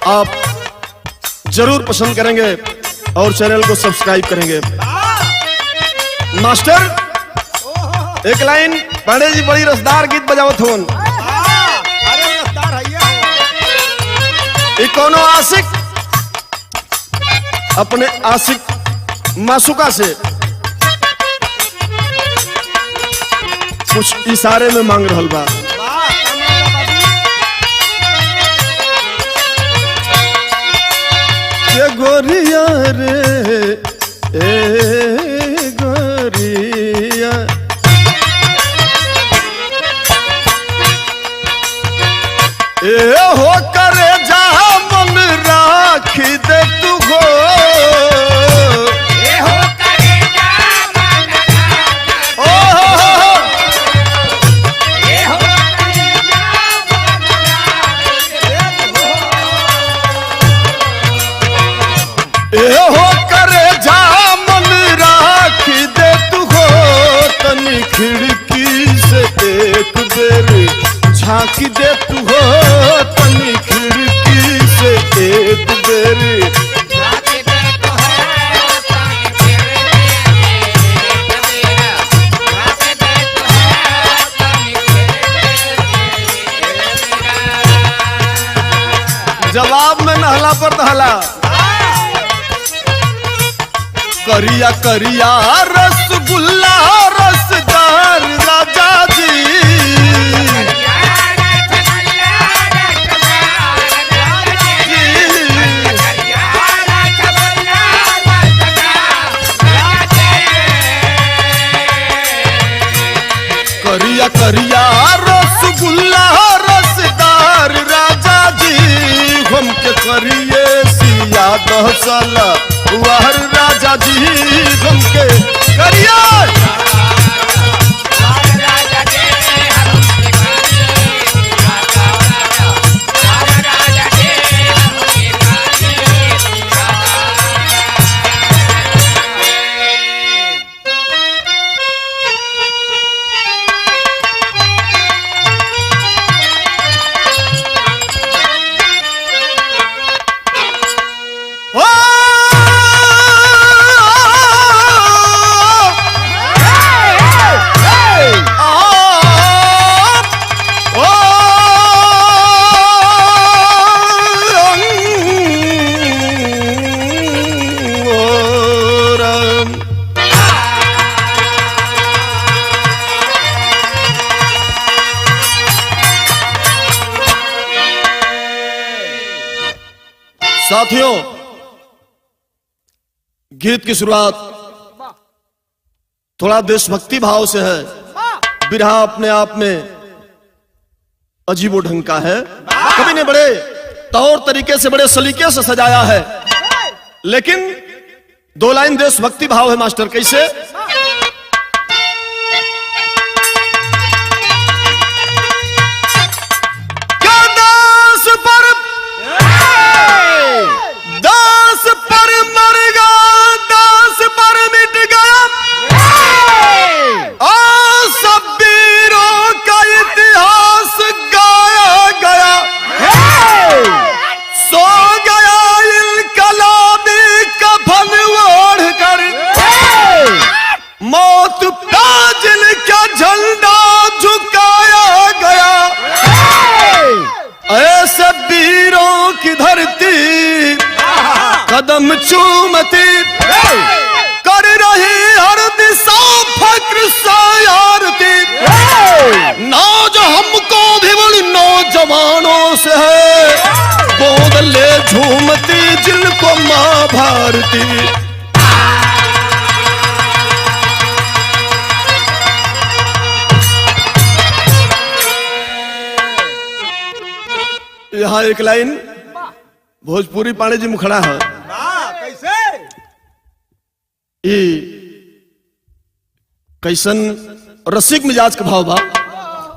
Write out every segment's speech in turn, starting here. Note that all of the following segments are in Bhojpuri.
आप जरूर पसंद करेंगे और चैनल को सब्सक्राइब करेंगे। मास्टर एक लाइन पांडे जी बड़ी रसदार गीत बजावत होन। कोनो आशिक अपने आशिक मासूका से कुछ इशारे में मांग रहल बा। ये गोरिया रे ए गोरिया ए हो करे जा मन राखी दे तू हो ए हो करे जा मन ओ हो ए हो करे जा मन ए हो करे जा मन राखी दे तू हो तनी खिड़की से एक बेर झांकी दे तू हो तनी खिड़की से एक बेर जाके देखो है तन खेड़े कबीरा जाके देखो है तन खेड़े जवाब में नहला पर दहला। करिया करिया रसगुल्ला रसदार राजा जी करिया करिया रसगुल्ला रसदार राजा जी हमके करिए सिया दहसला वार राजा जी हमके करिए साथियों, गीत की शुरुआत थोड़ा देशभक्ति भाव से है। बिरहा अपने आप में अजीबो ढंग का है। कवि ने बड़े तौर तरीके से बड़े सलीके से सजाया है, लेकिन दो लाइन देशभक्ति भाव है मास्टर। कैसे? कदम चूमती कर रही हर दिशा फक्र सयारती नाज हमको भी बड़ी नौजवानों से है गोद ले झूमती जिनको माँ भारती। यहाँ एक लाइन भोजपुरी पांडे जी मुखड़ा है। कैसे? कैसन रसिक मिजाज का भाव बा,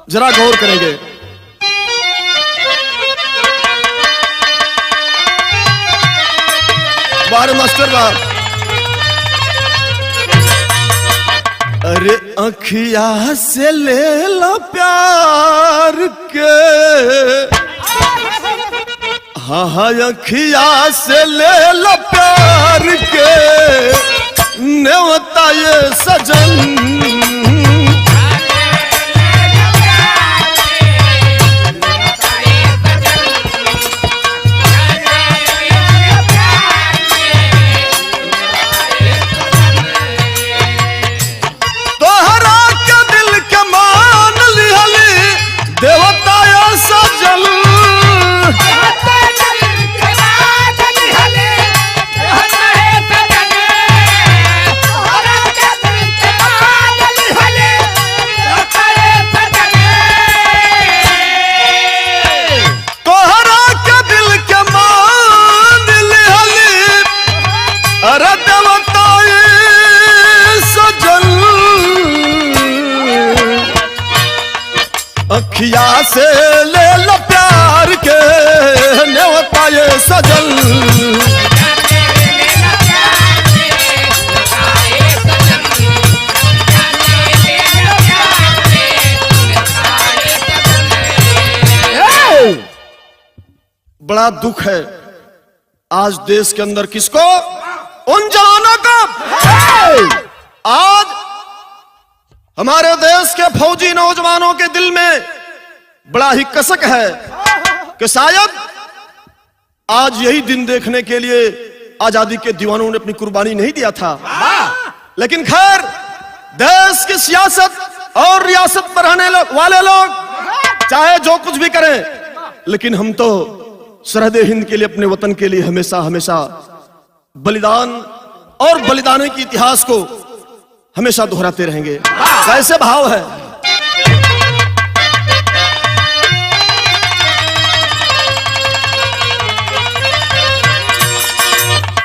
जरा गौर करेंगे। बार मास्टर बा। अरे अखिया से ले लो प्यार के हाँ हाँ अखिया से ले लो प्यार के न्योता ये सजन। तोहरा के दिल के मान लिहली देवता ये सजन। अखिया से ले लो प्यार के न्योता ये सजन। बड़ा दुख है आज देश के अंदर किसको, उन जवानों को। आज हमारे देश के फौजी नौजवानों के दिल में बड़ा ही कसक है कि शायद आज यही दिन देखने के लिए आजादी के दीवानों ने अपनी कुर्बानी नहीं दिया था। लेकिन खैर देश की सियासत और रियासत पर रहने वाले लोग चाहे जो कुछ भी करें, लेकिन हम तो सरहद हिंद के लिए, अपने वतन के लिए हमेशा हमेशा बलिदान और बलिदान के इतिहास को हमेशा दोहराते रहेंगे। कैसे भाव है,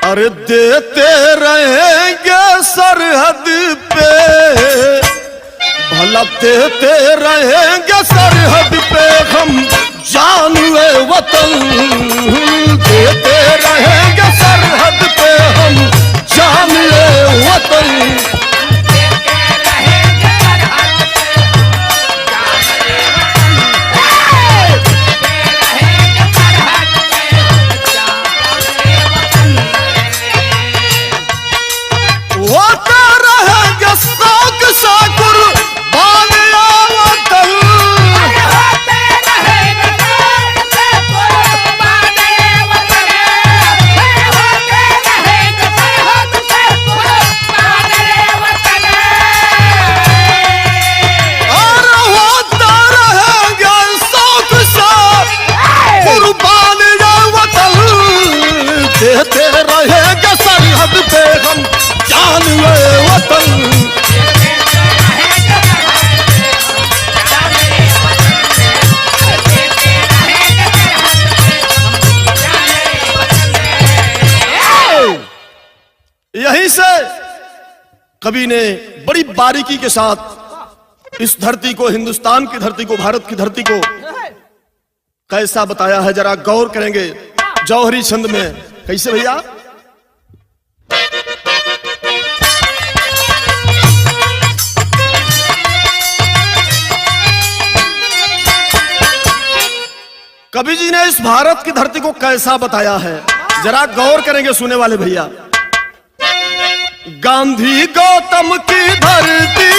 अरे देते रहेंगे सरहद पे, भला देते रहेंगे सरहद पे हम जानुए वतन। देते रहेंगे सरहद पे हम जानुए वतन। देते रहेंगे सरहद पे हम जानुए वतन। यहीं से कवि ने बड़ी बारीकी के साथ इस धरती को, हिंदुस्तान की धरती को, भारत की धरती को कैसा बताया है, जरा गौर करेंगे जौहरी छंद में। कैसे भैया, कवि जी ने इस भारत की धरती को कैसा बताया है, जरा गौर करेंगे सुने वाले भैया। गांधी गौतम की धरती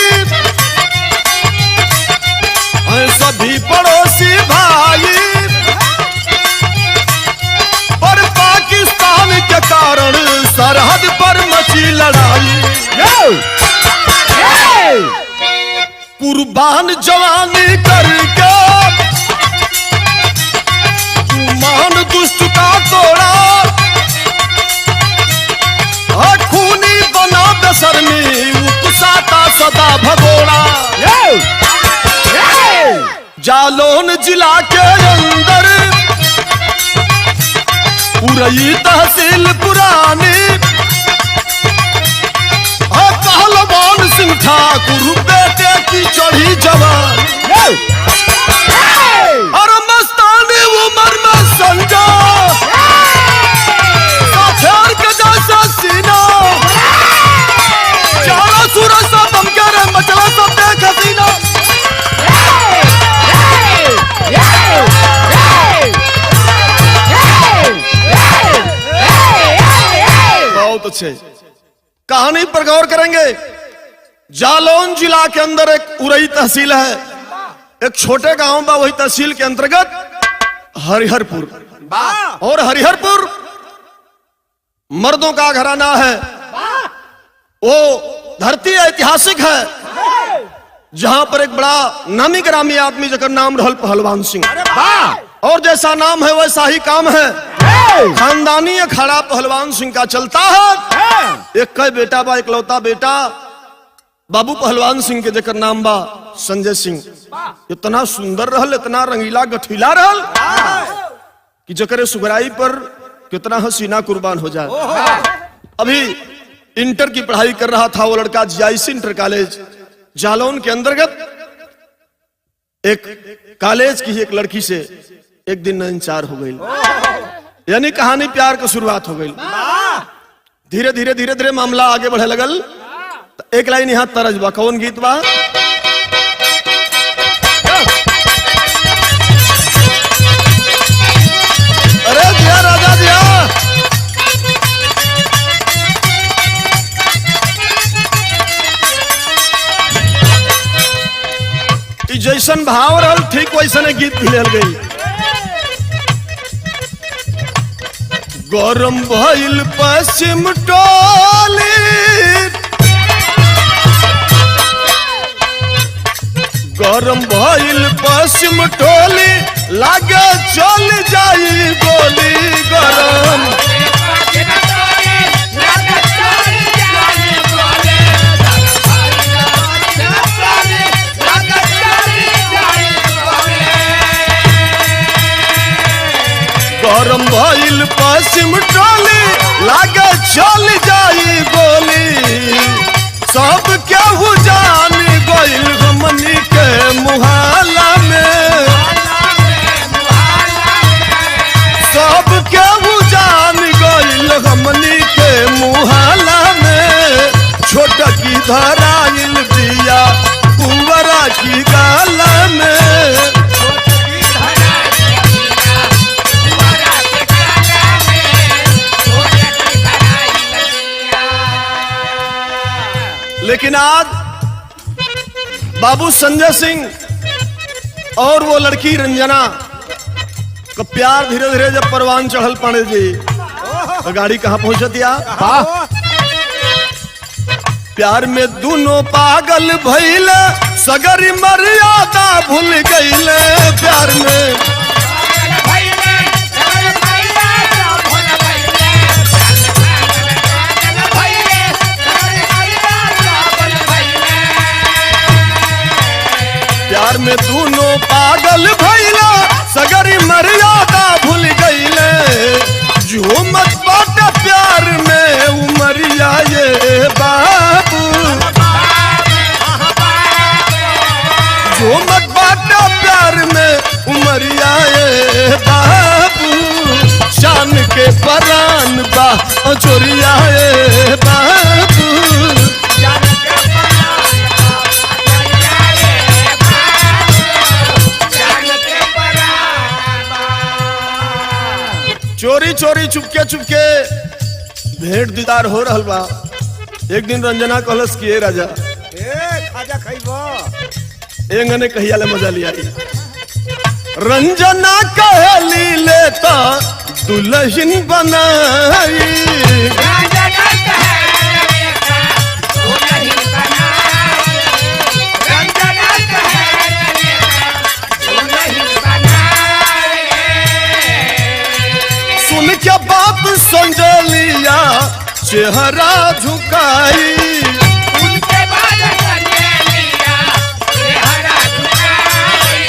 सभी पड़ोसी भाई, पर पाकिस्तान के कारण सरहद पर मची लड़ाई। कुर्बान जवानी करके मान दुष्ट का तोड़ा, खूनी बना बेशर्मी उकसाता सदा भगोड़ा। जालौन जिला के अंदर पुरई तहसील पुरानी, पहलवान सिंह ठाकुर बेटे की चढ़ी जवान। और मस्तानी उम्र में संजा साथेर के जैसा सीना, चारा सूरज सा दमके रे मचला सब देख हसीना। बहुत अच्छे। कहानी पर गौर करेंगे। जालौन जिला के अंदर एक उरई तहसील है, एक छोटे गांव बा, वही तहसील के अंतर्गत हरिहरपुर। और हरिहरपुर मर्दों का घराना है। वो धरती ऐतिहासिक है जहां पर एक बड़ा नामी ग्रामी आदमी जकर नाम रहल पहलवान सिंह। और जैसा नाम है वैसा ही काम है। खानदानी अखाड़ा पहलवान सिंह का चलता है। एक कई बेटा बा, इकलौता बेटा बाबू पहलवान सिंह के जकर नाम बा संजय सिंह। इतना सुंदर रहल, इतना रंगीला गठीला रहल कि जकर सुगराई पर कितना हसीना कुर्बान हो जाए। अभी इंटर की पढ़ाई कर रहा था वो लड़का जीआईसी इंटर कॉलेज जालौन के अंतर्गत। एक कॉलेज की एक लड़की से एक दिन इंचार हो गई, यानी कहानी प्यार की शुरुआत हो गई। धीरे धीरे धीरे धीरे मामला आगे बढ़े लगल। एक लाइन यहाँ तरज बा, कौन गीत बा? अरे दिया राजा दिया। जैसन भाव रहल ठीक वैसने गीत भी लेल गई। गरम भइल पश्चिम टोली, गरम भइल पश्चिम टोली, लागे चल जाई गोली। गरम गरम भइल पश्चिम टोली, लागे चल जाई गोली। सब केहू जान गइल हमनी के मुहाला में, सब केहू जान गइल हमनी के मुहाला में। छोटा की धराइल दिया कुंवरा की गाला में। लेकिन आज बाबू संजय सिंह और वो लड़की रंजना का प्यार धीरे धीरे जब परवान चढ़ल पांडे जी तो गाड़ी कहां पहुंचतिया। प्यार में दोनों पागल भइल, सगरी मर्यादा भूल गइले। प्यार में प्यार में दोनों पागल भइला, सगरी मर्यादा भूल गइले। झूमत बाटे प्यार में उमरिया ये बाबू, झूमत बाटे प्यार में उमरिया ये बाबू। शान के परान बा चोरिया ये बाबू। चोरी चोरी चुपके चुपके भेंट दीदार हो रहल बा। एक दिन रंजना कहलस कि ए राजा खाजा खइबो, एंगने कहिया ले मजा लिया। रंजना कहली लेता दुल्हन बनाई, सुन क्या बात संजलिया चेहरा झुकाई। उनके बाद संजय लिया चेहरा झुकाए,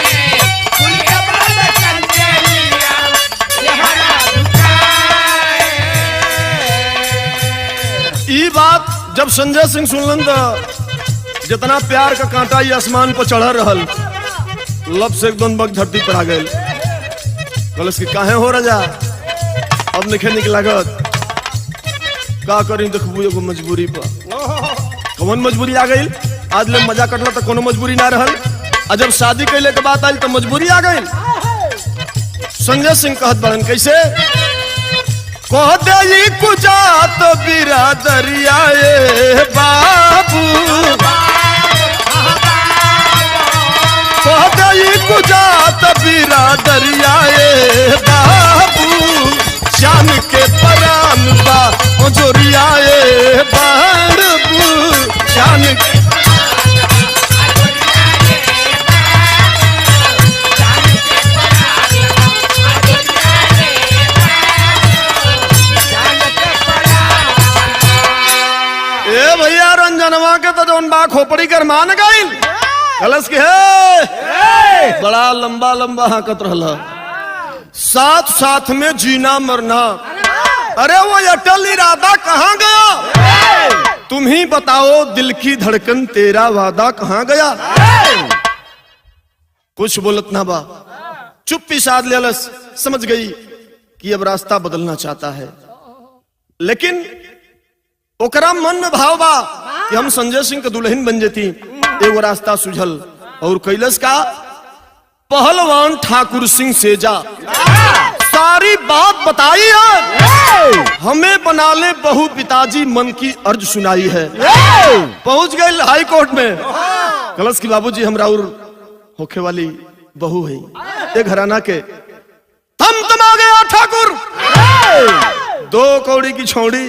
उनके बाद संजय लिया चेहरा झुकाए। ई बात जब संजय सिंह सुनलन तो जितना प्यार का कांटा ये आसमान पर चढ़ रहल, लब से एकदम बग धरती पर आ गए। कलस की काहे हो राजा, अब निखे निक लागत का करी, देखबू एगो मजबूरी पर। कौन मजबूरी आ गई? आज ले मजा कटला तो कोनो मजबूरी ना रहल, और जब शादी कैले के बात आई तो मजबूरी आ गई। संजय सिंह कहत बड़न कैसे? कह दे कुजात बिरादरिया ए बाबू, कह दे कुजात बिरादरिया ए बाबू, जान के परान बा जोरिया ए बाबू, जान के भैया रंजनवा के तो जौन बा खोपड़ी कर मान गईल कलश के है बड़ा लंबा लंबा हाकत रहला, साथ साथ में जीना मरना। अरे वो अटल इरादा कहाँ गया, तुम ही बताओ दिल की धड़कन तेरा वादा कहाँ गया। कुछ बोलत ना बा, चुप्पी साध लेलस, समझ गई कि अब रास्ता बदलना चाहता है। लेकिन ओकरा मन में भाव बा कि हम संजय सिंह के दुल्हन बन जेती। एगो रास्ता सुझल और कैलस का, पहलवान ठाकुर सिंह सेजा सारी बात बताई है, हमें बना ले बहू पिताजी मन की अर्ज सुनाई है। पहुंच गए हाई कोर्ट में, कलश की बाबूजी हमरा और होखे वाली बहू है, एक घराना के थम आ गया ठाकुर, 2 कौड़ी की छोड़ी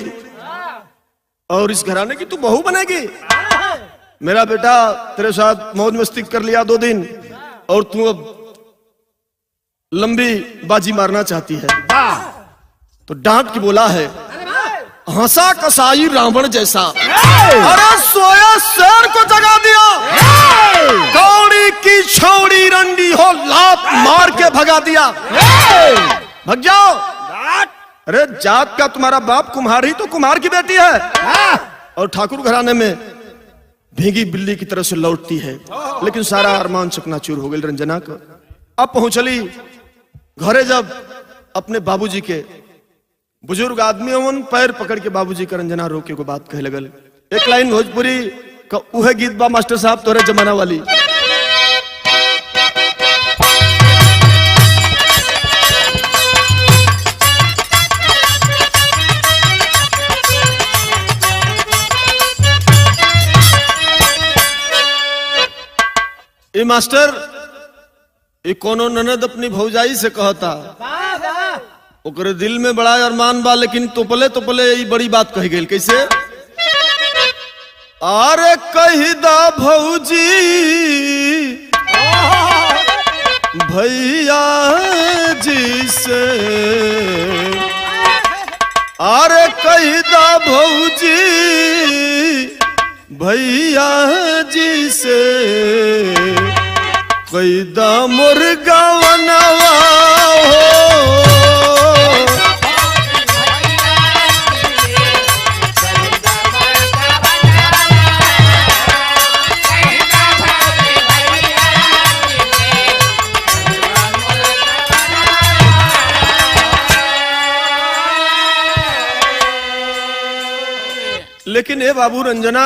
और इस घराने की तू बहू बनेगी। मेरा बेटा तेरे साथ मौज मस्ती कर लिया 2 दिन और तू अब लंबी बाजी मारना चाहती है। तो डांट के बोला है, हंसा कसाई रावण जैसा, अरे सोया शेर को जगा दिया, कौड़ी की छौड़ी रंडी हो लात मार के भगा दिया, भग जाओ। अरे जात का तुम्हारा बाप कुम्हार ही तो कुम्हार की बेटी है, और ठाकुर घराने में भीगी बिल्ली की तरह से लौटती है। लेकिन सारा अरमान चकनाचूर हो गई रंजना को। अब पहुंचली घरे, जब अपने बाबूजी के बुजुर्ग आदमी अवन पैर पकड़ के बाबूजी का रंजना रोके को बात कहे लगल। एक लाइन भोजपुरी का उहे गीत बा मास्टर साहब तोरे जमाना वाली, ये मास्टर ये कोनो ननद अपनी भौजाई से कहता, ओकरे दिल में बड़ा अरमान बा, लेकिन तोपले तोपले ये बड़ी बात कही गई। कैसे, अरे कही दा भौजी भैया जी से, अरे कही दा भौजी भैया जी से, कैदा मुर्गा बनवा हो। लेकिन ए बाबू रंजना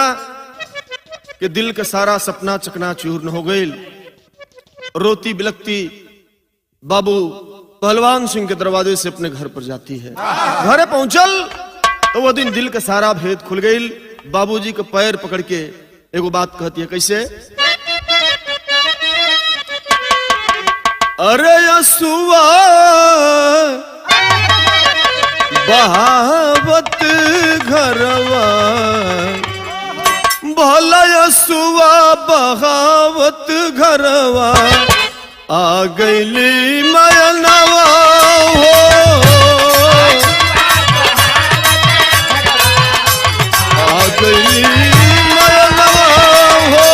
के दिल का सारा सपना चकनाचूर हो गई। रोती बिलकती बाबू पहलवान सिंह के दरवाजे से अपने घर पर जाती है। घर पहुंचल तो वह दिन दिल का सारा भेद खुल गई। बाबूजी के पैर पकड़ के एगो बात कहती है, कैसे, अरे यसुआ बहावत घरवा, भला यसुआ बहावत घरवा, आ गईली मयनवा हो, आ गईली मयनवा हो।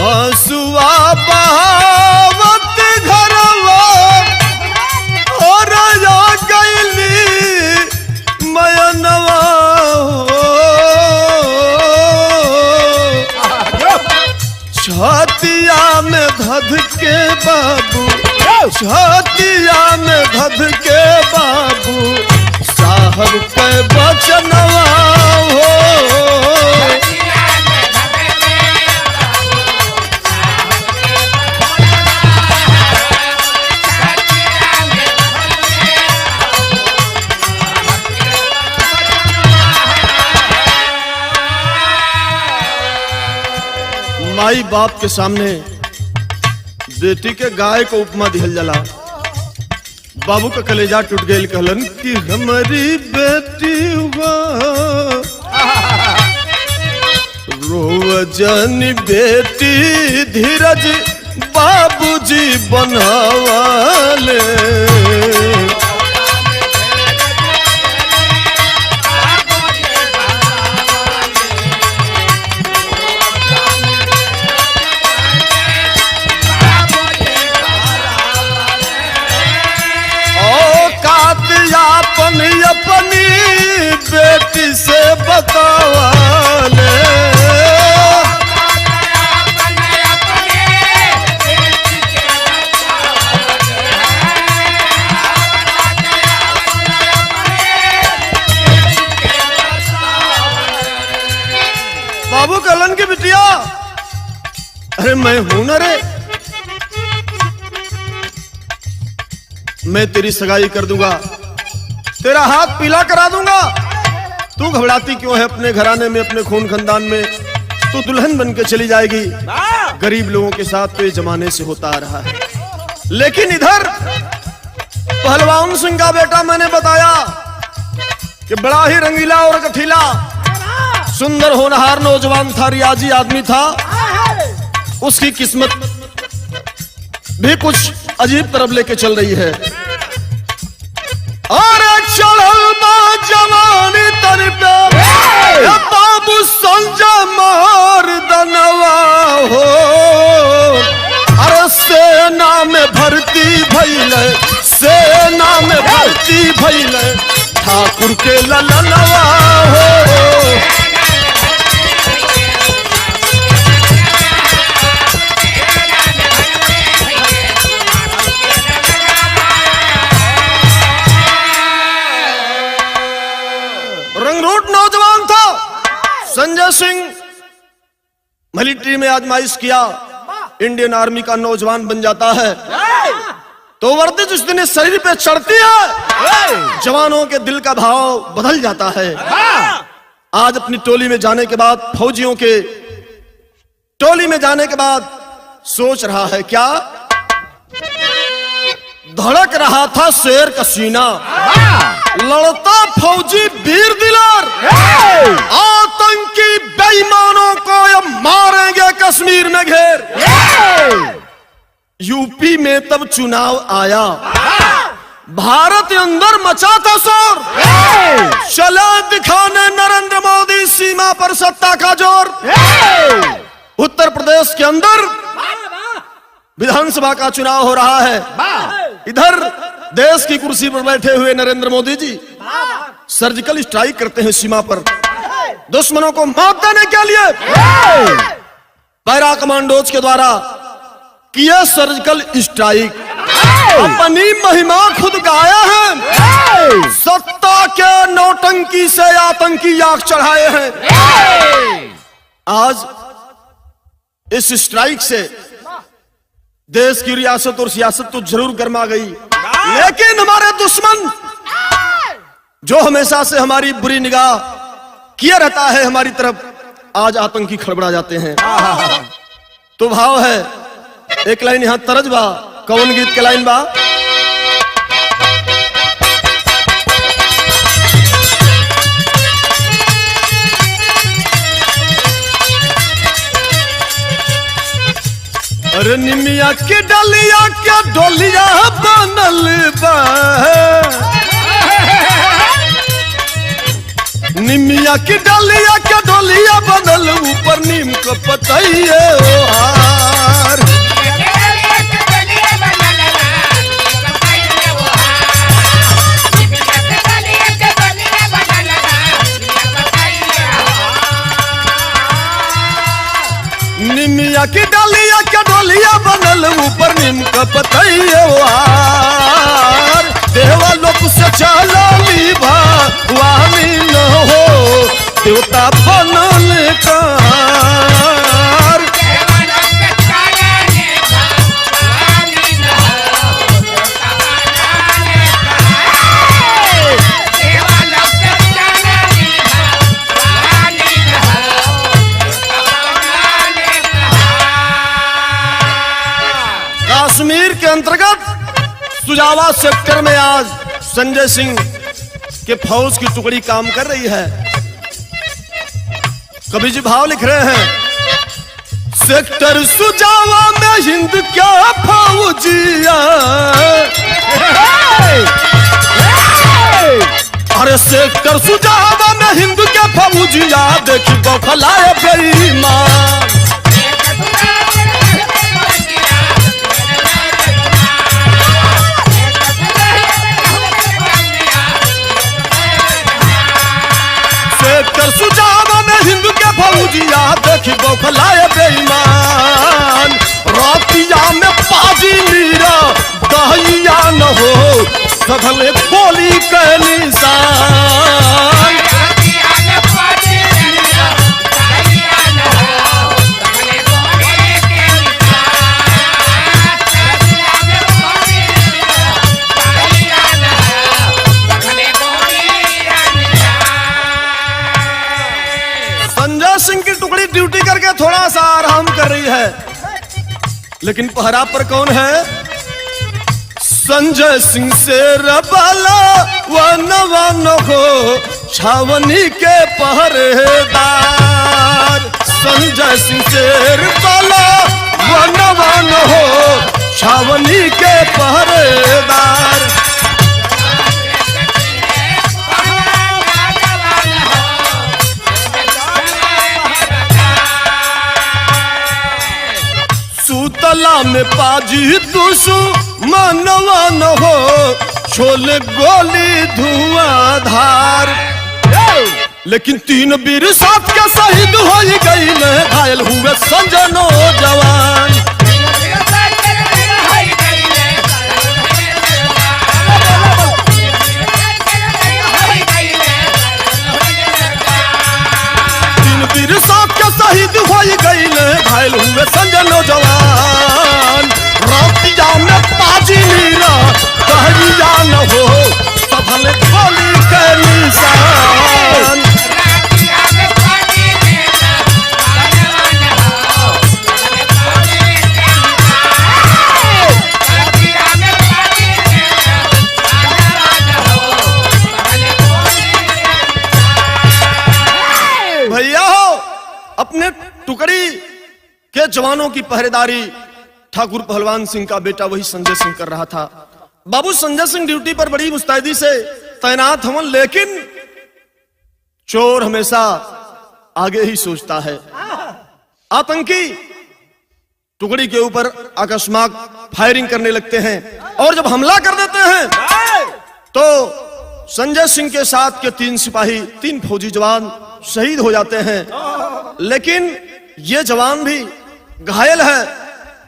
आंसुआ बहावत घरवा और आ गईली मयनवा हो, छातिया में धध के बाबू, छातिया में धध के बाबू, साहब के बचनवा हो। माई बाप के सामने बेटी के गाय को उपमा दिहल जाला। बाबू का कलेजा टूट गई, कहलन कि हमारी बेटी हुआ रोवजन बेटी धीरज बाबूजी बनावाले। अपनी बेटी से बतावाले। बाबू कलन की बिटिया, अरे मैं हूं ना रे, मैं तेरी सगाई कर दूंगा, तेरा हाथ पीला करा दूंगा। तू घबराती क्यों है? अपने घराने में, अपने खून खानदान में तू दुल्हन बन के चली जाएगी। गरीब लोगों के साथ तो ये जमाने से होता आ रहा है। लेकिन इधर पहलवान सिंह का बेटा, मैंने बताया कि बड़ा ही रंगीला और गठीला सुंदर होनहार नौजवान था, रियाजी आदमी था। उसकी किस्मत भी कुछ अजीब तरफ लेके चल रही है। अरे चढ़ल बा जवानी तन पे बाबू संजा मार दनवा हो। अरे सेना में भर्ती भइले, सेना में भर्ती भइले ठाकुर के ललनवा हो। रंगरूट नौजवान था संजय सिंह। मिलिट्री में आजमाइश किया, इंडियन आर्मी का नौजवान बन जाता है। तो वर्दी जिस दिन इस शरीर पे चढ़ती है, जवानों के दिल का भाव बदल जाता है। आज अपनी टोली में जाने के बाद, फौजियों के टोली में जाने के बाद सोच रहा है क्या? धड़क रहा था शेर का सीना, लड़ता फौजी वीर दिलार। आतंकी बेईमानों को अब मारेंगे कश्मीर में घेर। यूपी में तब चुनाव आया, भारत अंदर मचा था शोर। चला दिखाने नरेंद्र मोदी सीमा पर सत्ता का जोर। उत्तर प्रदेश के अंदर विधानसभा का चुनाव हो रहा है। इधर देश की कुर्सी पर बैठे हुए नरेंद्र मोदी जी सर्जिकल स्ट्राइक करते हैं सीमा पर, दुश्मनों को मात देने के लिए। पैरा कमांडोज के द्वारा किया सर्जिकल स्ट्राइक, अपनी महिमा खुद गाया है। सत्ता के नौटंकी से आतंकी आग चढ़ाए हैं। आज इस स्ट्राइक से देश की रियासत और सियासत तो जरूर गर्मा गई, लेकिन हमारे दुश्मन जो हमेशा से हमारी बुरी निगाह किया रहता है हमारी तरफ, आज आतंकी खड़बड़ा जाते हैं। तो भाव है, एक लाइन यहां तरज बा, कौन गीत के लाइन बा? अरे निमिया के डलिया क्या डोलिया बनल बा, निमिया की डलिया क्या डोलिया बनल, ऊपर नीम का पतइये हार। निमिया की डलिया क्या डोलिया बनल, ऊपर नीम का पतइये हार। देवा लोक से चलली भवानी न हो, देवता बनल कार। अंतर्गत सुजावा सेक्टर में आज संजय सिंह के फौज की टुकड़ी काम कर रही है। कवि जी भाव लिख रहे हैं, सेक्टर सुजावा में हिंद क्या फौजिया, अरे सेक्टर सुजावा में हिंद के फौजिया, देखी बौखलाए बेईमान। सेक्टर सुजावा में हिंद के फौजिया, देखी बौखलाए बेईमान। रातिया में पाजी मीरा दहिया न हो, सधले गोली के निशान। संजय सिंह की टुकड़ी ड्यूटी करके थोड़ा सा आराम कर रही है, लेकिन पहरा पर कौन है? संजय सिंह से रबाला वन वन हो, छावनी के पहरेदार। संजय सिंह से रबाला वन वन हो, छावनी के पहरेदार। सुतला में पाजी दुश्मनवा न हो, छोले गोली धुआंधार। लेकिन 3 वीर साथ के शहीद हो गई, घायल हुए संजय नौजवान। शहीद हो गई, घायल हुए संजय नौजवान। रातिया में पाजी मीरा दहिया न हो, सधले गोली के निशान। भैया हो, अपने टुकड़ी के जवानों की पहरेदारी ठाकुर पहलवान सिंह का बेटा वही संजय सिंह कर रहा था। बाबू संजय सिंह ड्यूटी पर बड़ी मुस्तैदी से तैनात हवन, लेकिन चोर हमेशा आगे ही सोचता है। आतंकी टुकड़ी के ऊपर अकस्मात फायरिंग करने लगते हैं, और जब हमला कर देते हैं तो संजय सिंह के साथ के 3 सिपाही, 3 फौजी जवान शहीद हो जाते हैं। लेकिन ये जवान भी घायल है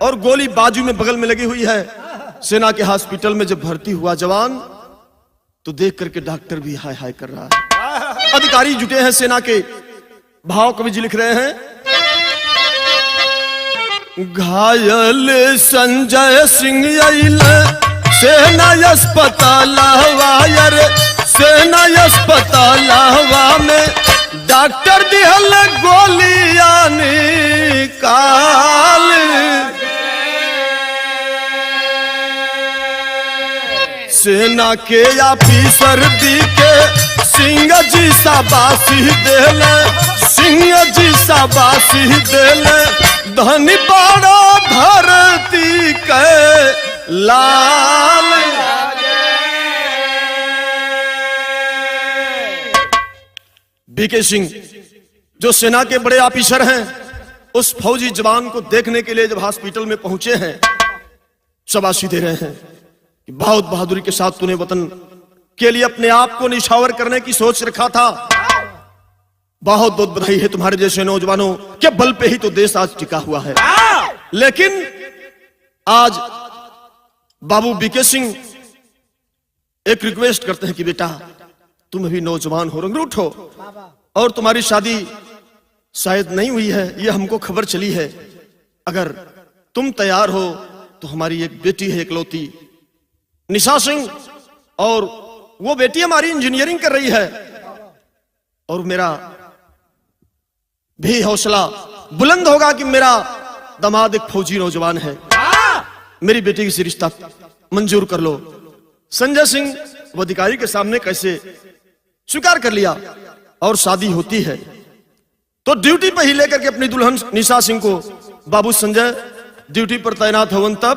और गोली बाजू में बगल में लगी हुई है। सेना के हॉस्पिटल में जब भर्ती हुआ जवान, तो देख करके डॉक्टर भी हाय हाय कर रहा है। अधिकारी जुटे हैं सेना के। भाव कवि जी लिख रहे हैं, घायल संजय सिंह सेना अस्पताल वायर, सेना अस्पताल में डॉक्टर दिहल गोलियां निकाल। सेना के ऑफिसर दी के सिंह जी शाबाशी देले, सिंह जी शाबाशी देले। धनी बड़ा धरती के लाल। बीके सिंह जो सेना के बड़े ऑफिसर हैं, उस फौजी जवान को देखने के लिए जब हॉस्पिटल में पहुंचे हैं, शाबाशी दे रहे हैं कि बहुत बहादुरी के साथ तूने वतन के लिए अपने आप को निछावर करने की सोच रखा था। बहुत बहुत बधाई है तुम्हारे जैसे नौजवानों के बल पे ही तो देश आज टिका हुआ है। लेकिन आज बाबू बीके सिंह एक रिक्वेस्ट करते हैं कि बेटा तुम अभी नौजवान हो, रंगरूट हो, और तुम्हारी शादी शायद नहीं हुई है, यह हमको खबर चली है। अगर तुम तैयार हो तो हमारी एक बेटी है इकलौती, निशा सिंह, और वो बेटी हमारी इंजीनियरिंग कर रही है, और मेरा भी हौसला बुलंद होगा कि मेरा दामाद एक फौजी नौजवान है। मेरी बेटी की से रिश्ता मंजूर कर लो। संजय सिंह वो अधिकारी के सामने कैसे स्वीकार कर लिया और शादी होती है। तो ड्यूटी पर ही लेकर के अपनी दुल्हन निशा सिंह को बाबू संजय ड्यूटी पर तैनात हवन। तब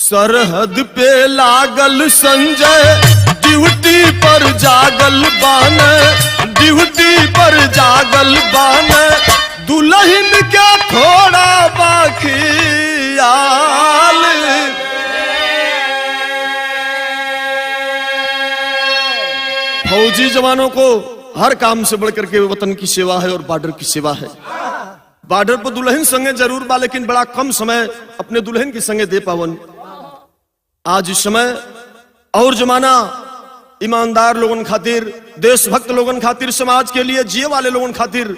सरहद पे लागल संजय ड्यूटी पर जागल बान, ड्यूटी पर जागल बान, दुल्हन क्या थोड़ा बाकी आल। फौजी जवानों को हर काम से बढ़कर के वतन की सेवा है और बॉर्डर की सेवा है। बॉर्डर पर दुल्हन संगे जरूर बा, लेकिन बड़ा कम समय अपने दुल्हन के संगे दे पावन। आज इस समय और जमाना ईमानदार लोगन खातिर, देशभक्त लोगन खातिर, समाज के लिए जिए वाले लोगन खातिर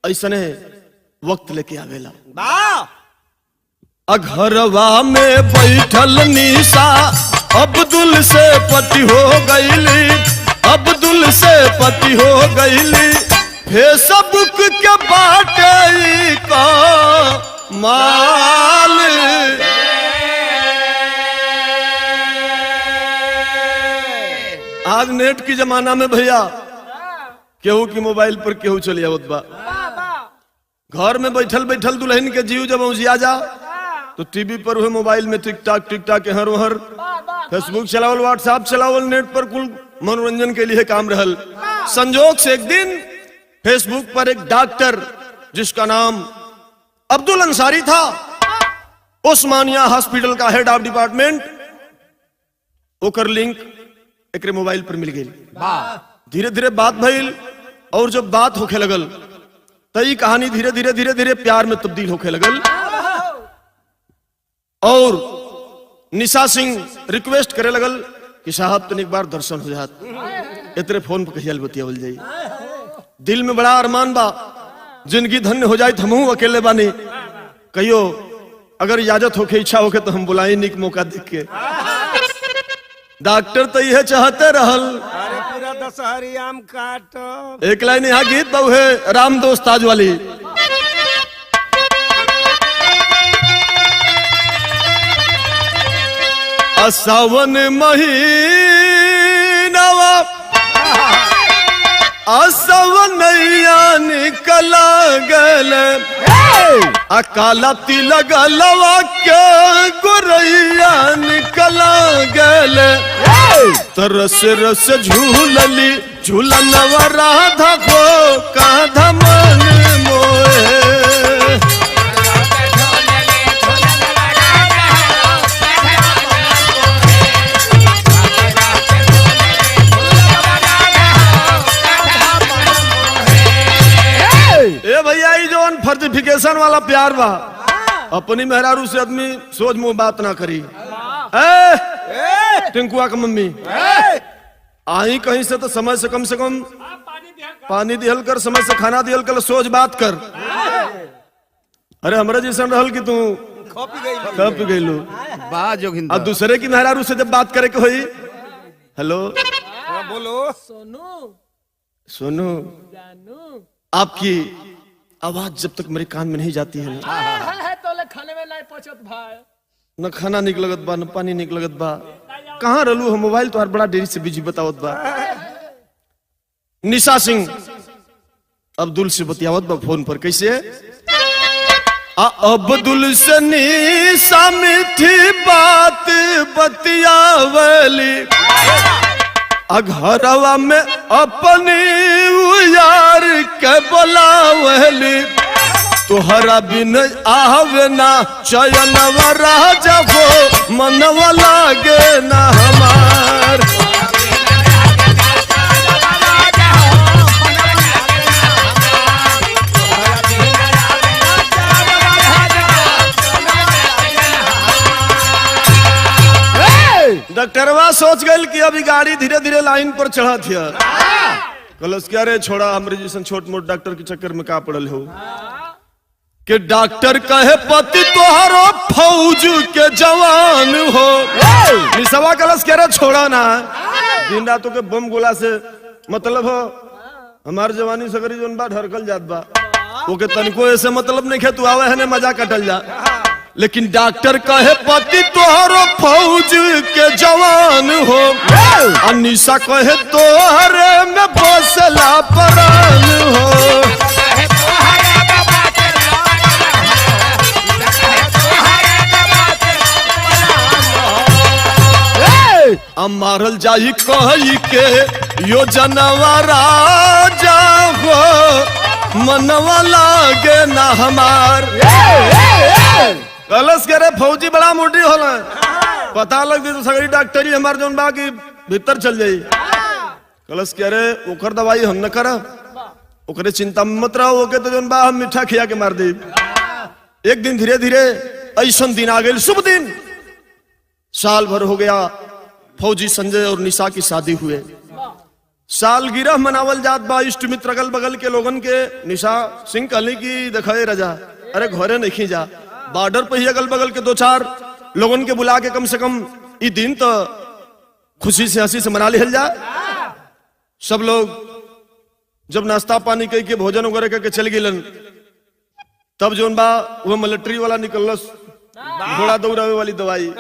ऐसने वक्त लेके आवेला। अघरवा में बैठल निशा अब्दुल से पति हो गईली, अब्दुल से पति हो गईली, फेसबुक के बाटे का माल। आज नेट की जमाना में भैया केहू की मोबाइल पर केहू चली आवत बा। घर में बैठल बैठल दुल्हन के जीव जब उजिया जा तो टीवी पर हुए मोबाइल में टिकटॉक टिकटॉक हर वहर फेसबुक चलावल, व्हाट्सएप चलावल, नेट पर कुल मनोरंजन के लिए काम रहल। संजोग से एक दिन फेसबुक पर एक डॉक्टर जिसका नाम अब्दुल अंसारी था, उस्मानिया हॉस्पिटल का हेड ऑफ डिपार्टमेंट, ओकर लिंक एक मोबाइल पर मिल गई। धीरे धीरे बात भइल और जब बात होखे लगल तई कहानी धीरे धीरे धीरे धीरे प्यार में तब्दील होखे लगल। और निशा सिंह रिक्वेस्ट करे लगल कि साहब तन एक बार दर्शन हो जात, इतने फोन पर कहियल बतियावल जाई, दिल में बड़ा अरमान बा, जिंदगी धन्य हो जाए, हमहू अकेले बानी, कहियो अगर इजाजत होके इच्छा होके तो हम बुलाई निक मौका देख के। डॉक्टर तो यह चाहते रहल, अरे पूरा दशहरी आम काट। एक लाइन यहाँ गीत बहु है राम दोस्त ताज वाली। सावन महीनावा असवनैया निकला गल, अकाला तिलक लवा के गोरैया निकला गल, तरस रस झूलली झूलनवा राधा को काधा मन मोए। ए भैया ये जो फर्टिफिकेशन वाला प्यार बा, अपनी मेहरारू से आदमी सोच मुंह बात ना करी। टिंकुआ का मम्मी आई कहीं से तो समय से कम पानी दिहल कर, समय से खाना दिहल कर, सोच बात कर। अरे हमरा जैसा रहल कि तू खप गईलू अब दूसरे की मेहरारू से जब बात करे के होई, हेलो बोलो सोनू, आपकी आवाज जब तक मेरे कान में नहीं जाती है तो खाने में नहीं पहुंचत भाई, न खाना निक लगत बा न पानी निक लगत बा, कहाँ रहलू हम, मोबाइल तो बड़ा देरी से बिजी बतावत बा। निशा सिंह अब्दुल से बतियावत बा फोन पर, कैसे अब्दुल से निशा मीठी बात बतियावली, अघरवा में अपनी यार के बोलावली, तुहरा बिन आवे ना चयनवा राजा हो, मनवा लागे ना हमार। डॉक्टरवा सोच गई कि अभी गाड़ी धीरे धीरे लाइन पर चढ़ा थिया, कलस क्या रे छोड़ा, हमरे जैसन छोट मोट डॉक्टर के चक्कर में का पड़ल हो, कि डॉक्टर कहे पति तोहरो फौज के जवान हो। निसवा कलस कह रहे छोड़ा ना, दिन रातों के बम गोला से मतलब हो, हमार जवानी सगरी जोन बा ढरकल जात बा, ओके तनिको ऐसे मतलब नहीं खे, तू आवे है ने मजा कटल जा। लेकिन डॉक्टर कहे पति तोहरो फौज के जवान हो, अनिशा कहे तोहरे में बसला प्राण हो। अब मारल जाई कही के योजनवा राजा हो, मनवा लागे ना हमार। कलश के रे फौजी बड़ा मोटी होला, पता लग दी तो सगरी डॉक्टरी हमार जोन बा की भीतर चल जाई। कलश के रे ओकर दवाई हम न करब, ओकरे चिंता में मत रहो, ओके तो जोन बा हम मीठा खिया के मार दे। एक दिन धीरे धीरे ऐसा दिन आ गए, शुभ दिन। साल भर हो गया फौजी संजय और निशा की शादी हुए। सालगिरह मनावल जात बा, इष्ट मित्र अगल बगल के लोगन के। निशा सिंह कहली की देखे रजा, अरे घरे नहीं जा, बॉर्डर पे ही अगल बगल के दो चार लोगन के बुला के कम से कम ई दिन तो खुशी से हंसी से मना लिहल जा। सब लोग जब नाश्ता पानी कई के भोजन वगैरह करके चल गिलन, तब जोन बा वो मिलिट्री वाला निकलस घोड़ा दौड़ावे वाली दवाई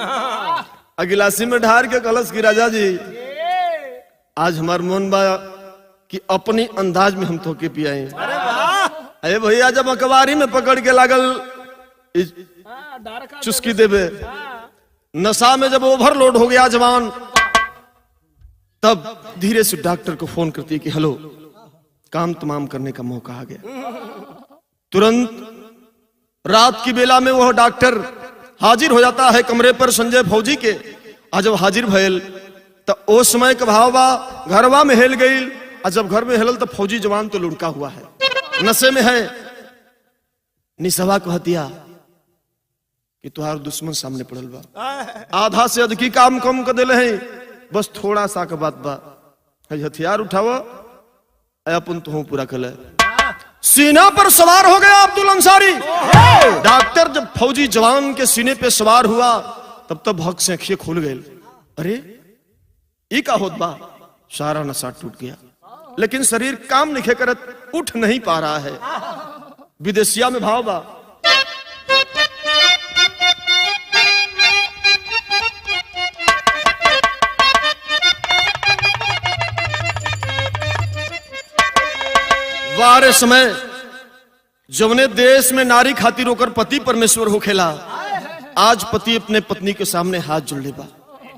गिलासी में ढार के कलश की राजा जी आज हमार मन बा कि अपनी अंदाज में हम थोके पियाए। अरे भैया जब अखबारी में पकड़ के लागल चुस्की देवे, नशा में जब ओवरलोड हो गया जवान, तब धीरे से डॉक्टर को फोन करती है कि हेलो, काम तमाम करने का मौका आ गया। तुरंत रात की बेला में वह डॉक्टर हाजिर हो जाता है कमरे पर संजय फौजी के। आज जब हाजिर भयल तो उस समय के भाव बा घरवा में हेल गई। और जब घर में हेलल तो फौजी जवान तो लुढ़का हुआ है, नशे में है। निशवा कहतिया कि तुहार दुश्मन सामने पड़ल बा, आधा से अधिक काम कम कर देले हैं, बस थोड़ा सा का बात बा, हथियार उठाव अपन तुम पूरा कर ले। सीना पर सवार हो गया अब्दुल अंसारी। डॉक्टर जब फौजी जवान के सीने पे सवार हुआ तब तब भक्त से आंखें खुल गई। अरे ये का होत बा, सारा नशा टूट गया, लेकिन शरीर काम नहीं करत, उठ नहीं पा रहा है। विदेशिया में भाव बा, वारे समय जवने देश में नारी खातिर होकर पति परमेश्वर हो खेला, आज पति अपने पत्नी के सामने हाथ जोड़ बा,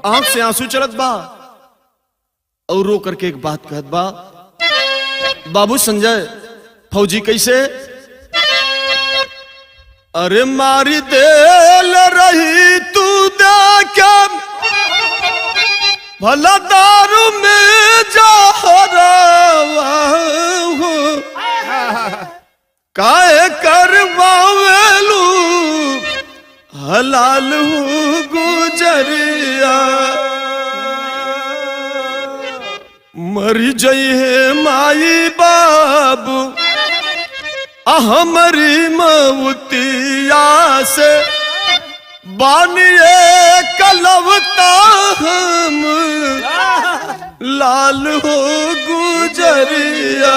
आंख से आंसू चलत बा और रो करके एक बात कहत बा, बाबू संजय फौजी कैसे? अरे मारी देल रही तू देखे भला दारू में जहरवा हो, काहे करवावेलू हलाल हो गुजरिया, मरी जई है माई बाबू हमारी मौतिया से, बानिए कलवता हम लाल हो गुजरिया।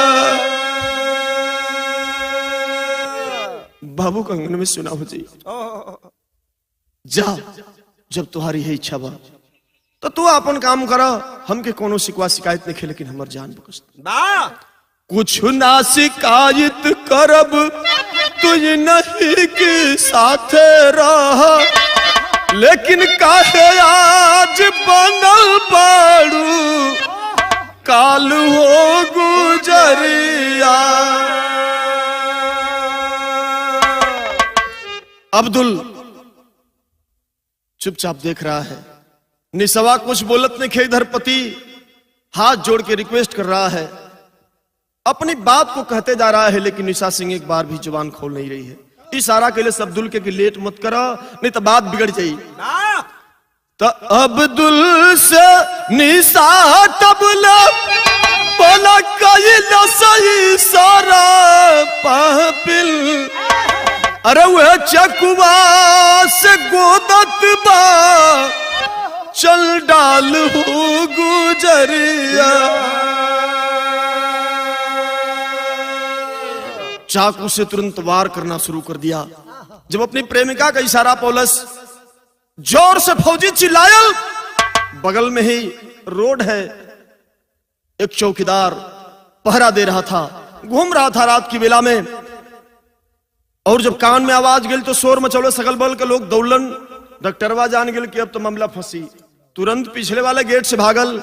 बाबू कंगन में सुना हो जी, जा जब तुम्हारी है इच्छा बा तो तू अपन काम करा, हमके कोनो शिकवा शिकायत नहीं खे, लेकिन हमर जान बकस कुछ ना शिकायत करब, तुझ नहीं के साथ रहा, लेकिन काहे आज बनल बाड़ू काल हो गुजरिया। अब्दुल चुपचाप देख रहा है, निशवा कुछ बोलत नहीं खे, इधर पति हाथ जोड़ के रिक्वेस्ट कर रहा है, अपनी बात को कहते जा रहा है, लेकिन निशा सिंह एक बार भी जुबान खोल नहीं रही है। इशारा के लिए अब्दुल के कि लेट मत करो नहीं तो बात बिगड़ जाएगी। तो अब्दुल से निशा तबला बोला कइला सही सारा पापिल, अरे वह चकुआ से गोदत बा चल डाल हो गुजरिया। चाकू से तुरंत वार करना शुरू कर दिया। जब अपनी प्रेमिका का इशारा पौलुस जोर से फौजी चिल्लायल, बगल में ही रोड है, एक चौकीदार पहरा दे रहा था, घूम रहा था रात की बेला में, और जब कान में आवाज गई तो शोर मचौले, सकल बल के लोग दौड़लन। डॉक्टरवा जान गए कि अब तो मामला फंसी, तुरंत पिछले वाले गेट से भागल,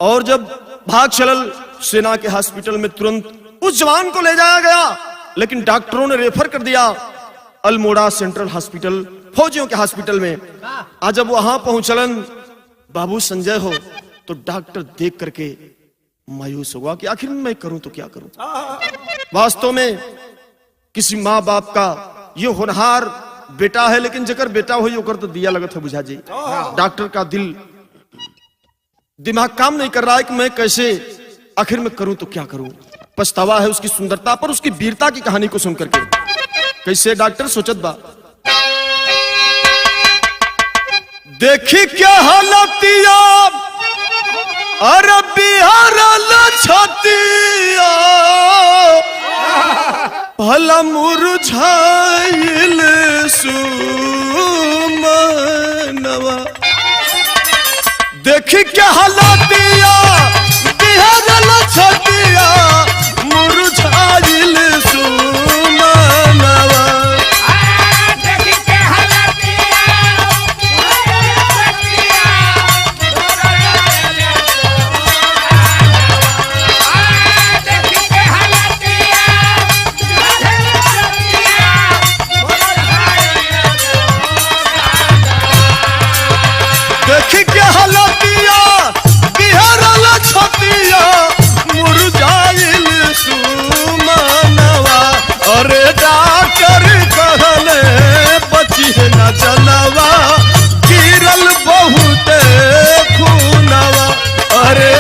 और जब भाग चलल सेना के हॉस्पिटल में तुरंत उस जवान को ले जाया गया, लेकिन डॉक्टरों ने रेफर कर दिया अल्मोड़ा सेंट्रल हॉस्पिटल, फौजियों के हॉस्पिटल में। आज जब वहां पहुंचलन बाबू संजय हो, तो डॉक्टर देख करके मायूस हुआ कि आखिर मैं करूं तो क्या करूं। वास्तव में किसी माँ बाप का ये होनहार बेटा है, लेकिन जकर बेटा हो ओकर तो दिया लगत है बुझा जी। डॉक्टर का दिमाग काम नहीं कर रहा है कि मैं कैसे आखिर में करूं तो क्या करूं। पछतावा है उसकी सुंदरता पर, उसकी वीरता की कहानी को सुन करके। कैसे डॉक्टर सोचत बा, देखी क्या हालतिया अरे बिहार छतिया भला मुरझाइल सुमनवा। देखी क्या हालतिया बिहार छतिया मुरझाइल सुमनवा। देखी क्या हालतिया बिहार छतिया मुरझाइल सुमनवा। अरे डॉक्टर कहले बची न जनवा, गिरल बहुत खूनवा। अरे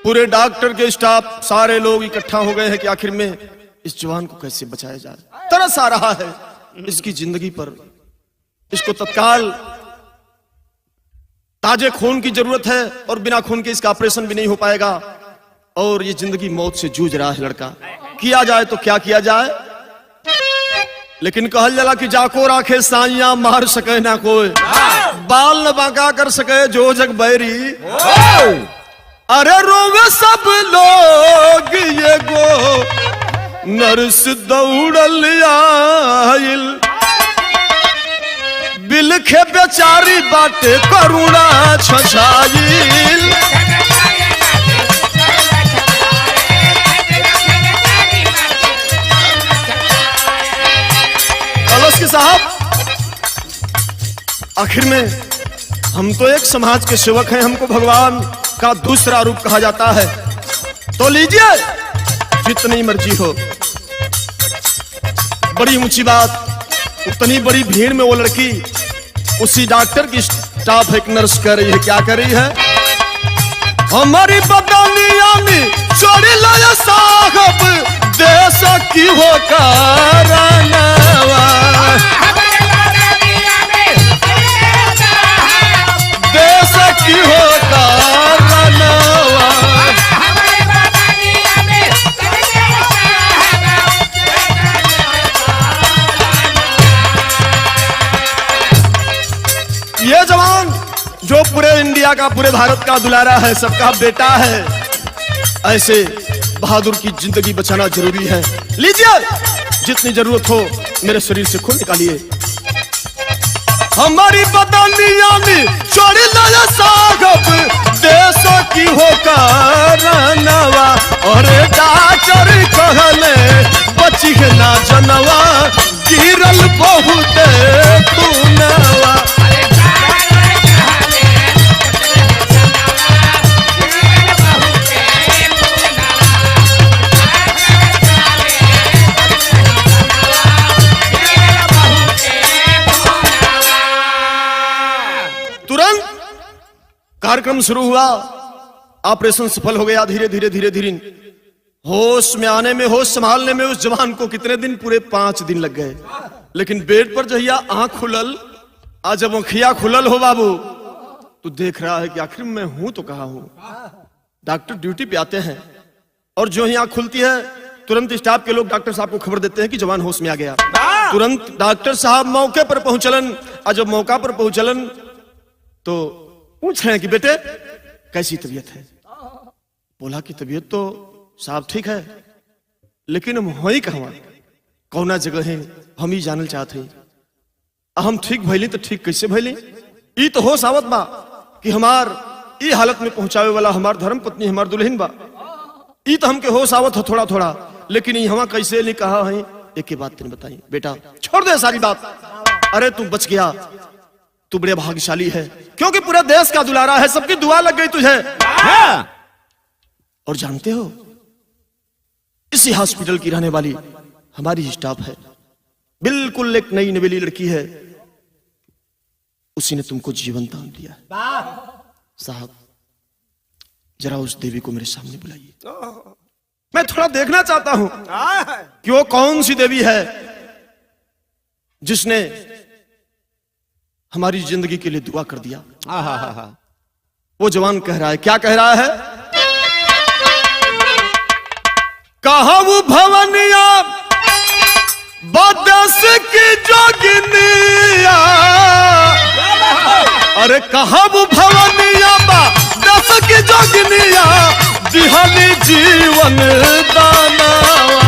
पूरे डॉक्टर के स्टाफ सारे लोग इकट्ठा हो गए हैं कि आखिर में इस जवान को कैसे बचाया जाए। तरस आ रहा है इसकी जिंदगी पर, इसको तत्काल ताजे खून की जरूरत है, और बिना खून के इसका ऑपरेशन भी नहीं हो पाएगा, और ये जिंदगी मौत से जूझ रहा है लड़का। किया जाए तो क्या किया जाए, लेकिन कहल जाला कि जाको राखे साइया मार सके ना कोई, बाल न बांका कर सके जो जग बैरी। अरे रोवे सब लोग ये गो नर्स दौड़ल आइल, बिलखे बेचारी बाटे करुणा छछाइल। कलश के साहब, आखिर में हम तो एक समाज के सेवक हैं, हमको भगवान का दूसरा रूप कहा जाता है, तो लीजिए जितनी मर्जी हो। बड़ी ऊंची बात, उतनी बड़ी भीड़ में वो लड़की उसी डॉक्टर की स्टाफ एक नर्स कर रही है। क्या कर रही है, हमारी बदनिया में चोरी लाया साहब देश की हो कारनावा, देश की हो कारनावा। ये जवान जो पूरे इंडिया का, पूरे भारत का दुलारा है, सबका बेटा है, ऐसे बहादुर की जिंदगी बचाना जरूरी है। लीजिए जितनी जरूरत हो मेरे शरीर से खून निकालिए। हमारी बदनिया में चोरी लाया साहब देश की हो कारनावा। अरे डॉक्टर कहले बची है ना जनवा, गिरल बहुत खूनवा। कार्यक्रम शुरू हुआ, ऑपरेशन सफल हो गया। धीरे धीरे धीरे धीरे होश में आने में, होश संभालने में उस जवान को कितने दिन? पूरे 5 दिन लग गए। लेकिन बेड पर जहिया आंख खुलल, आज जब आंखिया खुलल हो बाबू, तो देख रहा है कि आखिर मैं हूं तो कहां हूं। डॉक्टर ड्यूटी पे आते हैं और जो ही आंख खुलती है तुरंत स्टाफ के लोग डॉक्टर साहब को खबर देते हैं कि जवान होश में आ गया। तुरंत डॉक्टर साहब मौके पर पहुंचलन, और जब मौका पर पहुंचलन तो पूछ रहे हैं कि बेटे कैसी तबीयत है? बोला कि तबीयत तो साहब ठीक है, लेकिन हम हई कहवा, कौना जगह है, हम ही जानल चाहते हैं। हम ठीक भैली तो ठीक कैसे भैली? ई तो होश आवत बा कि हमार ई हालत में पहुंचावे वाला हमार धर्म पत्नी, हमार दुल्हन बा। ई तो हमके होश आवत हो थोड़ा थोड़ा, लेकिन यहाँ कैसे नहीं कहा है? एक ही बात तेने बताई, बेटा छोड़ दे सारी बात। अरे तू बच गया, तू बड़े भाग्यशाली है, क्योंकि पूरे देश का दुलारा है, सबकी दुआ लग गई तुझे। और जानते हो, इसी हॉस्पिटल की रहने वाली हमारी स्टाफ है, बिल्कुल एक नई नवेली लड़की है, उसी ने तुमको जीवन दान दिया है। साहब जरा उस देवी को मेरे सामने बुलाइए, मैं थोड़ा देखना चाहता हूं कि वो कौन सी देवी है जिसने हमारी जिंदगी के लिए दुआ कर दिया। वो जवान कह रहा है, क्या कह रहा है? कहा वो भवनिया बदस की जोगिनिया, अरे कहा वो भवनिया बदस की जोगिनिया, दिहानी जीवन दानावा।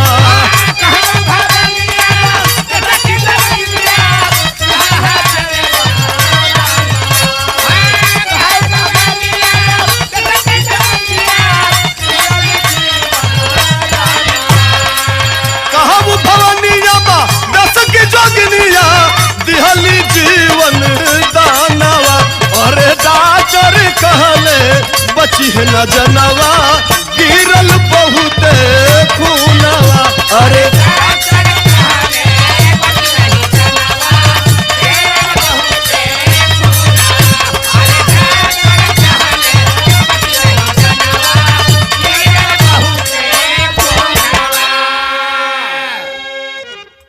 दिहली जीवन दानवा, अरे डॉक्टर कहले बची है न जनवा, गिरल बहुते खूनवा। अरे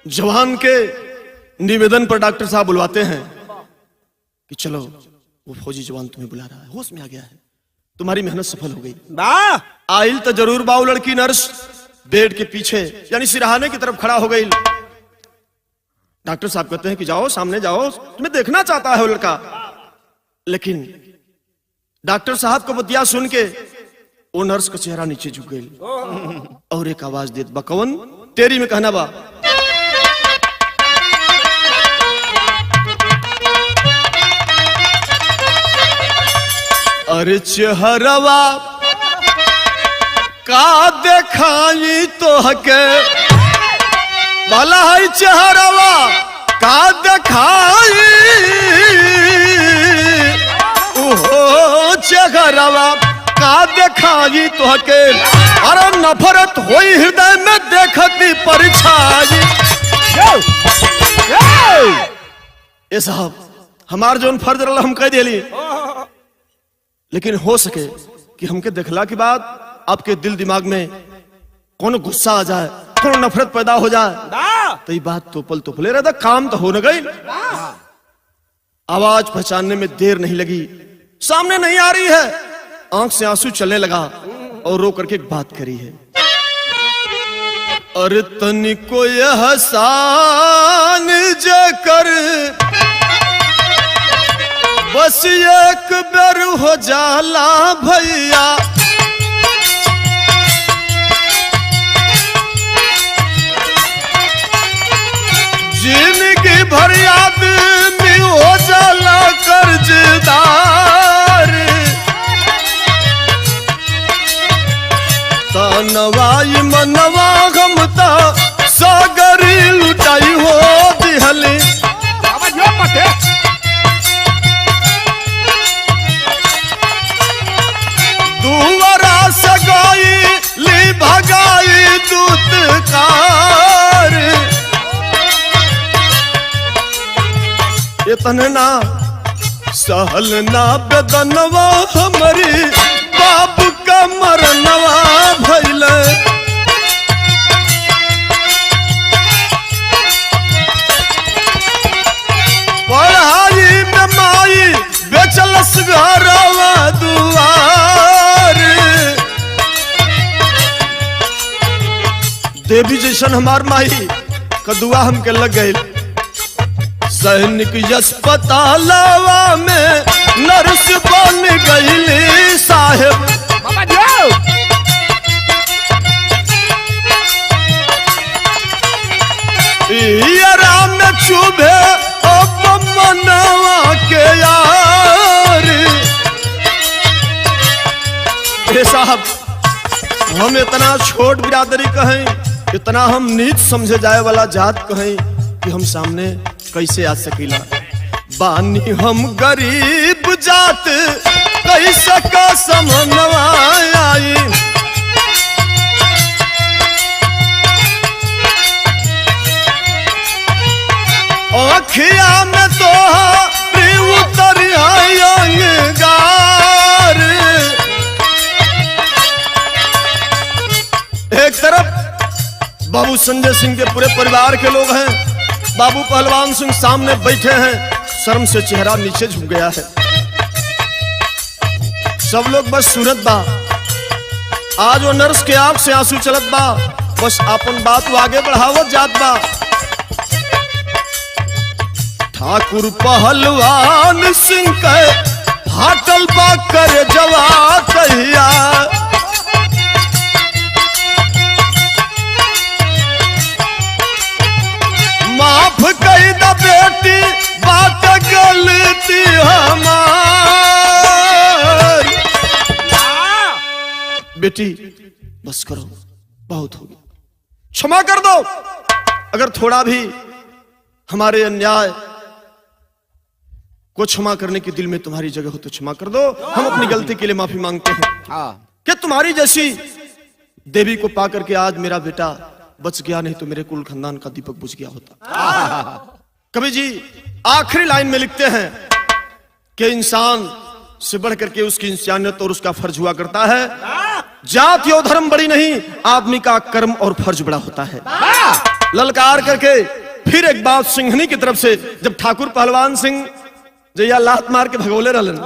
जवान के निवेदन पर डॉक्टर साहब बुलवाते हैं कि चलो वो फौजी जवान तुम्हें बुला रहा है, होश में आ गया है, तुम्हारी मेहनत सफल हो गई। आइल तो जरूर बाऊ लड़की नर्स बेड के पीछे यानी सिरहाने की तरफ खड़ा हो गई। डॉक्टर साहब कहते हैं कि जाओ सामने जाओ, तुम्हें देखना चाहता है वो लड़का। लेकिन डॉक्टर साहब को बतिया सुन के वो नर्स का चेहरा नीचे झुक गई और एक आवाज देत बा, कौन तेरी में कहना बा, अरे चेहरवा का देखाई तो हके, भला है चेहरवा का देखाई, ओहो चेहरवा का देखाई तो हके, अरे नफरत होई हृदय में देखती परछाई। ये साहब हमार जोन फर्ज रहा हम कह दिली, लेकिन हो सके कि हमके देखला के बाद आपके दिल दिमाग में कौन गुस्सा आ जाए, कौन नफरत पैदा हो जाए, तो ये बात तोपले रहता, काम तो हो न गई। आवाज पहचानने में देर नहीं लगी, सामने नहीं आ रही है, आंख से आंसू चलने लगा और रो करके एक बात करी है, अरे तनिको एहसान जेकर बस एक बेर हो जाला भैया, जिंदगी भर आदमी हो जाला कर्जदार, तनवाई मनवा गमता सागरी लुटाई हो दिहली, दुवरा सगाई ली भगाई दूतकार, इतने ना सहल ना बेदनवा हमारी बाप का मरनवा भइले, देवी जैसन हमार माही कदुआ हमके लग गई। सैनिक अस्पतालवा में नर्स बन गईली साहेब। बाबा जाओ आराम में चुभे अब मनवा के यार। हे साहब, हम इतना छोट बिरादरी कहें, इतना हम नीच समझे जाए वाला जात कहें कि हम सामने कैसे आ सकीला। बानी हम गरीब जात कैसे का समनवा आई। अखिया में तो उतर अंगार। एक तरफ बाबू संजय सिंह के पूरे परिवार के लोग हैं, बाबू पहलवान सिंह सामने बैठे हैं, शर्म से चेहरा नीचे झुक गया है। सब लोग बस सुनत बा। आज वो नर्स के आंख से आंसू चलत बा, बस अपन बात आगे बढ़ावत जात बा। ठाकुर पहलवान सिंह के फाटल बा कर जवा कहिया। माफ कही द बेटी बात गलती हमार। बेटी बस करो, बहुत हो गया, क्षमा कर दो। अगर थोड़ा भी हमारे अन्याय को क्षमा करने की दिल में तुम्हारी जगह हो तो क्षमा कर दो। हम अपनी गलती के लिए माफी मांगते हैं। कि तुम्हारी जैसी देवी को पाकर के आज मेरा बेटा बच गया, नहीं तो मेरे कुल खानदान का दीपक बुझ गया होता। कवि जी आखिरी लाइन में लिखते हैं कि इंसान से बढ़ करके उसकी इंसानियत और उसका फर्ज हुआ करता है। जाति और धर्म बड़ी नहीं, आदमी का कर्म और फर्ज बड़ा होता है। ललकार करके फिर एक बात सिंघनी की तरफ से, जब ठाकुर पहलवान सिंह जया लात मार के भगोले रहलन,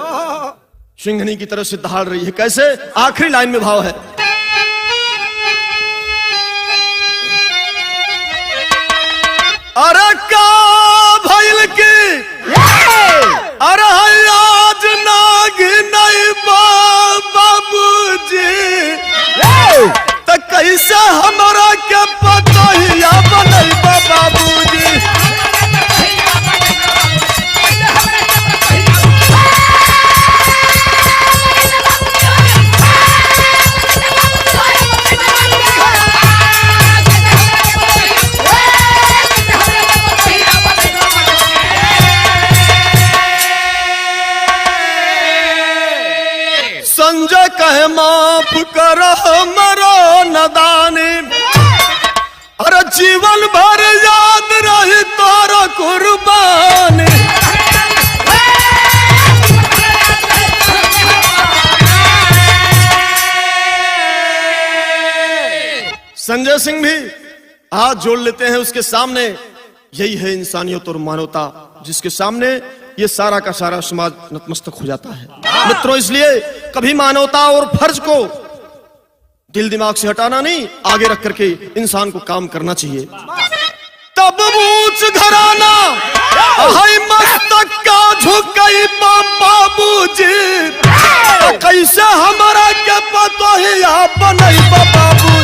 सिंघनी की तरफ से दहाड़ रही है। कैसे? आखिरी लाइन में भाव है, अरे का भइल की अरे आज नाग नहीं बाबूजी, तो कैसे हमरा के पतोहिया बनल बाबूजी। संजय कहे माफ कर हमरो नदानी, अरे जीवन भर याद रही तोरा कुर्बानी। संजय सिंह भी हाथ जोड़ लेते हैं उसके सामने। यही है इंसानियत और मानवता, जिसके सामने ये सारा का सारा समाज नतमस्तक हो जाता है। मित्रों, इसलिए कभी मानवता और फर्ज को दिल दिमाग से हटाना नहीं, आगे रख करके इंसान को काम करना चाहिए। तब ऊंच घराना हाय मस्तक का झुकई बाबूजी, कैसे हमारा के पतोहिया बनई बाबू।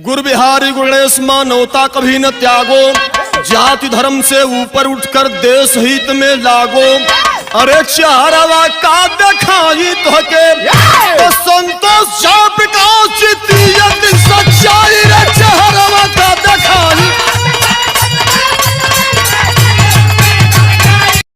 गुरु बिहारी गुणेश मानवता कभी न त्यागो, जाति धर्म से ऊपर उठकर देश हित में लागो। अरे चारवा का दिखाई तो के तो संतोष